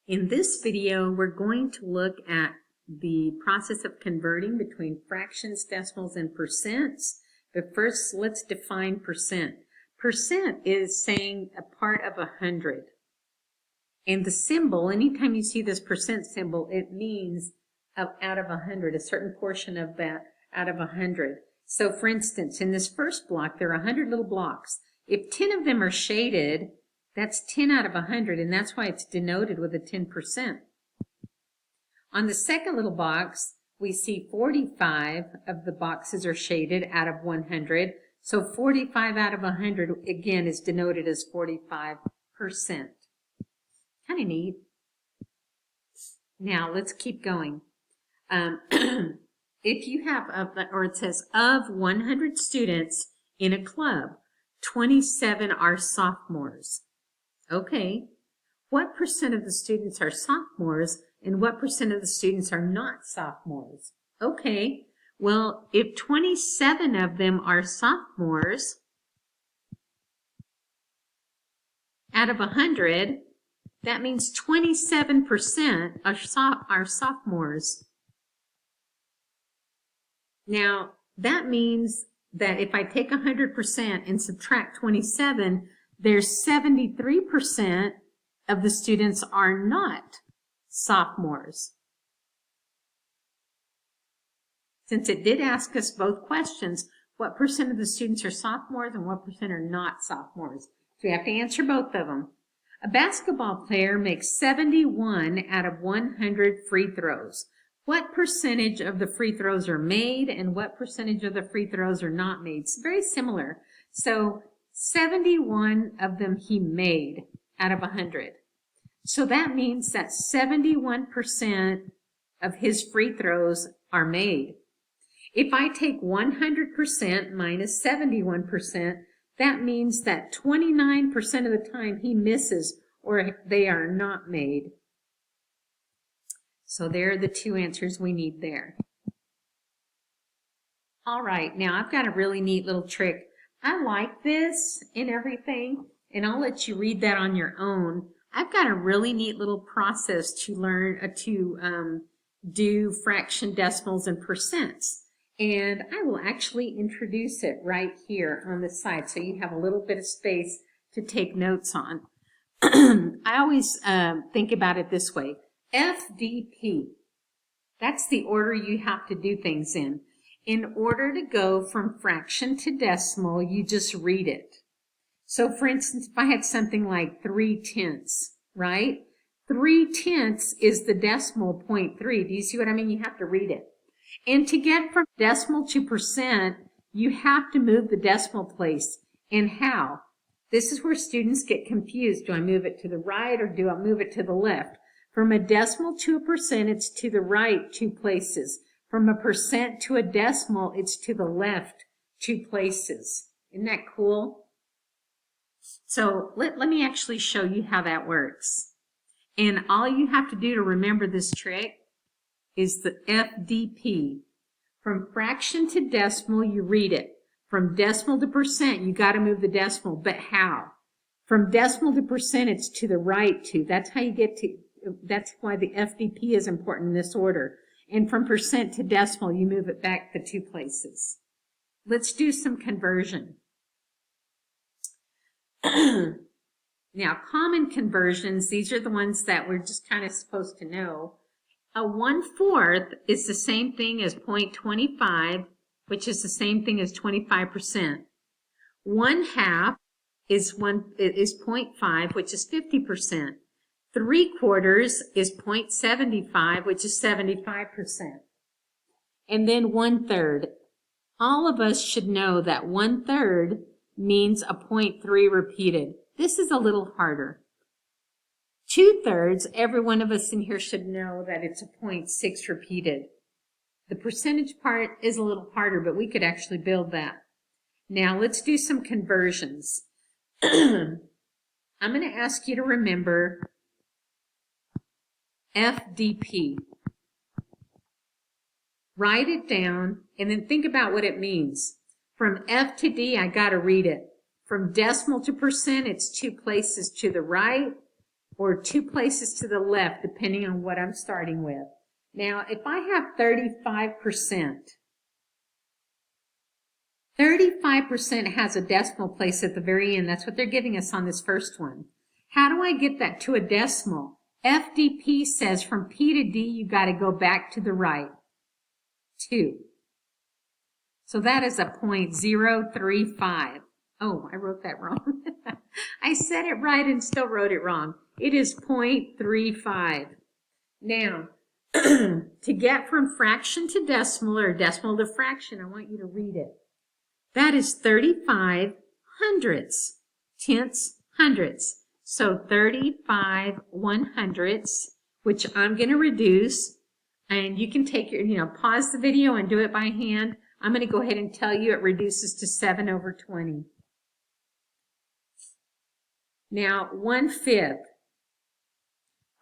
In this video, we're going to look at the process of converting between fractions, decimals, and percents. But first, let's define percent. Percent is saying a part of 100. And the symbol, anytime you see this percent symbol, it means out of 100, a certain portion of that out of 100. So for instance, in this first block, there are 100 little blocks. If 10 of them are shaded, that's 10 out of 100, and that's why it's denoted with a 10%. On the second little box, we see 45 of the boxes are shaded out of 100. So 45 out of 100, again, is denoted as 45%. Kind of neat. Now, let's keep going. If you have, it says, of 100 students in a club, 27 are sophomores. Okay, what percent of the students are sophomores and what percent of the students are not sophomores? Okay, well, if 27 of them are sophomores out of 100, that means 27% are sophomores. Now, that means that if I take 100% and subtract 27, there's 73% of the students are not sophomores. Since it did ask us both questions, what percent of the students are sophomores and what percent are not sophomores? So we have to answer both of them. A basketball player makes 71 out of 100 free throws. What percentage of the free throws are made and what percentage of the free throws are not made? It's very similar. So 71 of them he made out of 100. So that means that 71% of his free throws are made. If I take 100% minus 71%, that means that 29% of the time he misses or they are not made. So there are the two answers we need there. All right, now I've got a really neat little trick. I like this and everything, and I'll let you read that on your own. I've got a really neat little process to learn do fraction, decimals, and percents. And I will actually introduce it right here on the side so you have a little bit of space to take notes on. I always think about it this way. FDP, that's the order you have to do things in. In order to go from fraction to decimal, you just read it. So for instance, if I had something like 3/10, right? 3/10 is the decimal 0.3. Do you see what I mean? You have to read it. And to get from decimal to percent, you have to move the decimal place. And how? This is where students get confused. Do I move it to the right or do I move it to the left? From a decimal to a percent, it's to the right 2 places. From a percent to a decimal, it's to the left 2 places. Isn't that cool? So let me actually show you how that works. And all you have to do to remember this trick is the FDP. From fraction to decimal, you read it. From decimal to percent, you got to move the decimal. But how? From decimal to percent, it's to the right 2. That's how you get to, that's why the FDP is important in this order. And from percent to decimal, you move it back the 2 places. Let's do some conversion. Now, common conversions, these are the ones that we're just kind of supposed to know. A 1/4 is the same thing as 0.25, which is the same thing as 25%. 1/2 is 0.5, which is 50%. 3/4 is 0.75, which is 75%. And then 1/3. All of us should know that 1/3 means a 0.3 repeated. This is a little harder. 2/3, every one of us in here should know that it's a 0.6 repeated. The percentage part is a little harder, but we could actually build that. Now let's do some conversions. I'm going to ask you to remember FDP. Write it down and then think about what it means. From F to D, I got to read it. From decimal to percent, it's 2 places to the right. or 2 places to the left, depending on what I'm starting with. Now, if I have 35%, 35% has a decimal place at the very end. That's what they're giving us on this first one. How do I get that to a decimal? FDP says from P to D, you got to go back to the right. 2. So that is a 0.035. Oh, I wrote that wrong. I said it right and still wrote it wrong. It is 0.35. Now, to get from fraction to decimal or decimal to fraction, I want you to read it. That is 35 hundredths, tenths, hundredths. So 35 100ths, which I'm going to reduce. And you can take your, pause the video and do it by hand. I'm going to go ahead and tell you it reduces to 7/20. Now, 1/5.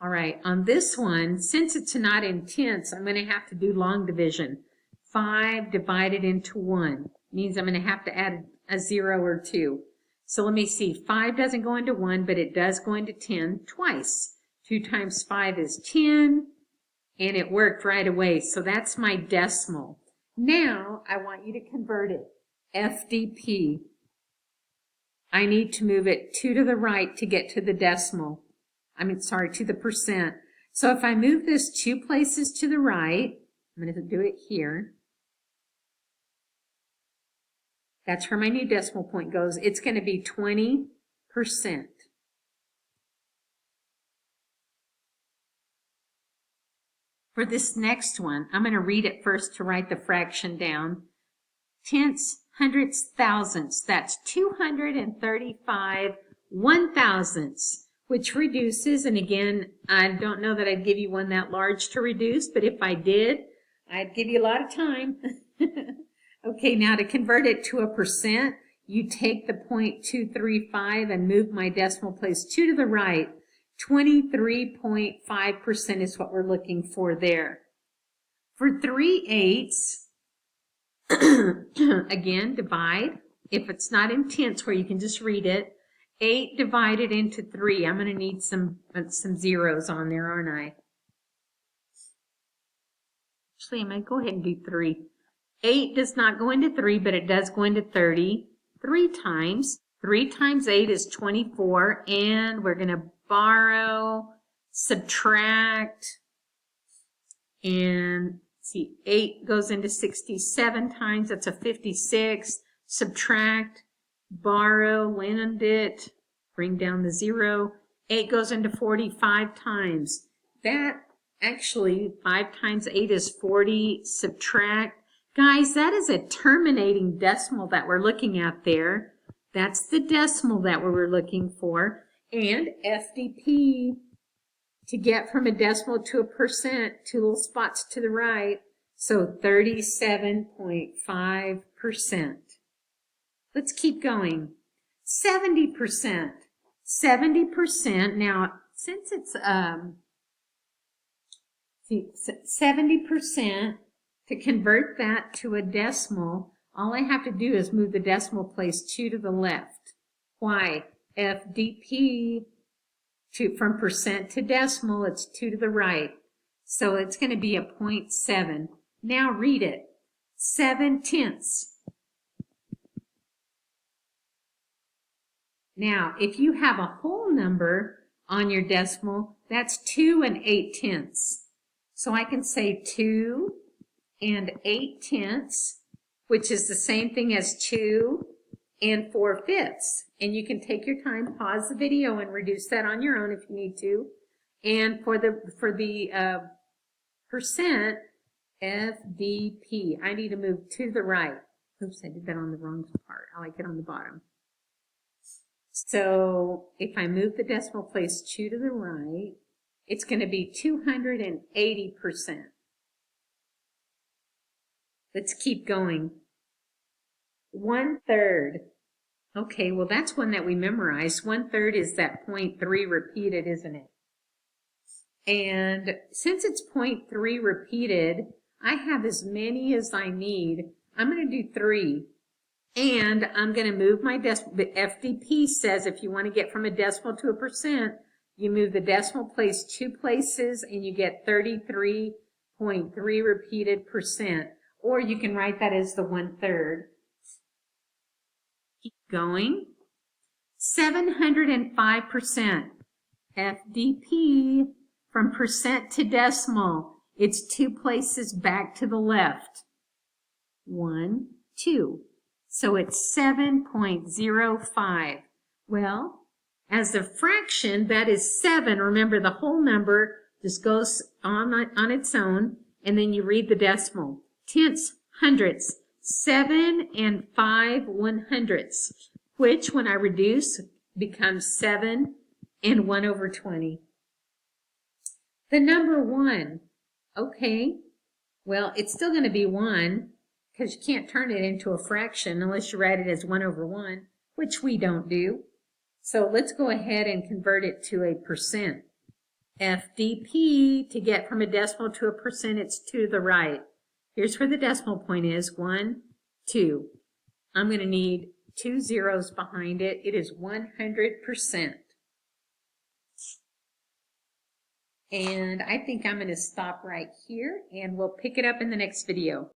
All right, on this one, since it's not in tenths, I'm going to have to do long division. 5 divided into 1 means I'm going to have to add a 0 or 2. So let me see. 5 doesn't go into 1, but it does go into 10 twice. 2 times 5 is 10, and it worked right away. So that's my decimal. Now, I want you to convert it. FDP. I need to move it 2 to the right to get to the decimal. To the percent. So if I move this 2 places to the right, I'm going to do it here. That's where my new decimal point goes. It's going to be 20%. For this next one, I'm going to read it first to write the fraction down. Tenths, hundredths, thousandths. That's 235 1,000ths, which reduces. And again, I don't know that I'd give you one that large to reduce, but if I did, I'd give you a lot of time. Okay, now to convert it to a percent, you take the 0.235 and move my decimal place 2 to the right. 23.5% is what we're looking for there. For 3/8, again, divide. If it's not in tenths where you can just read it, 8 divided into 3. I'm going to need some zeros on there, aren't I? Actually, I'm going to go ahead and do 3. 8 does not go into 3, but it does go into 30 3 times. 3 times 8 is 24, and we're going to borrow, subtract, and see, 8 goes into 67 times. That's a 56. Subtract, borrow, lend it, bring down the 0. 8 goes into 45 times. That actually, 5 times 8 is 40. Subtract. Guys, that is a terminating decimal that we're looking at there. That's the decimal that we were looking for. And FDP, to get from a decimal to a percent, 2 little spots to the right. So 37.5%. Let's keep going. 70%. 70%. Now, since it's 70%, to convert that to a decimal, all I have to do is move the decimal place 2 to the left. Why? FDP, from percent to decimal, it's 2 to the right. So it's going to be a 0.7. Now read it. 7/10. Now, if you have a whole number on your decimal, that's 2 8/10. So I can say 2 8/10, which is the same thing as 2 4/5. And you can take your time, pause the video, and reduce that on your own if you need to. And for the percent, FDP, I need to move to the right. Oops, I did that on the wrong part. I like it on the bottom. So if I move the decimal place 2 to the right, it's going to be 280%. Let's keep going. 1/3. Okay, well that's one that we memorized. 1/3 is that 0.3 repeated, isn't it? And since it's 0.3 repeated, I have as many as I need. I'm going to do 3. And I'm going to move my decimal. The FDP says if you want to get from a decimal to a percent, You move the decimal place 2 places and you get 33.3 repeated percent. Or you can write that as the 1/3. Keep going. 705%. FDP, from percent to decimal, it's 2 places back to the left. 1, 2. So it's 7.05. Well, as a fraction, that is 7. Remember, the whole number just goes on its own, and then you read the decimal. Tenths, hundredths, 7 and 5/100ths, which when I reduce becomes 7 and 1/20. The number 1, okay, well, it's still going to be 1 because you can't turn it into a fraction unless you write it as 1/1, which we don't do. So let's go ahead and convert it to a percent. FDP, to get from a decimal to a percent, it's to the right. Here's where the decimal point is, 1, 2. I'm going to need 2 zeros behind it. It is 100%. And I think I'm going to stop right here, and we'll pick it up in the next video.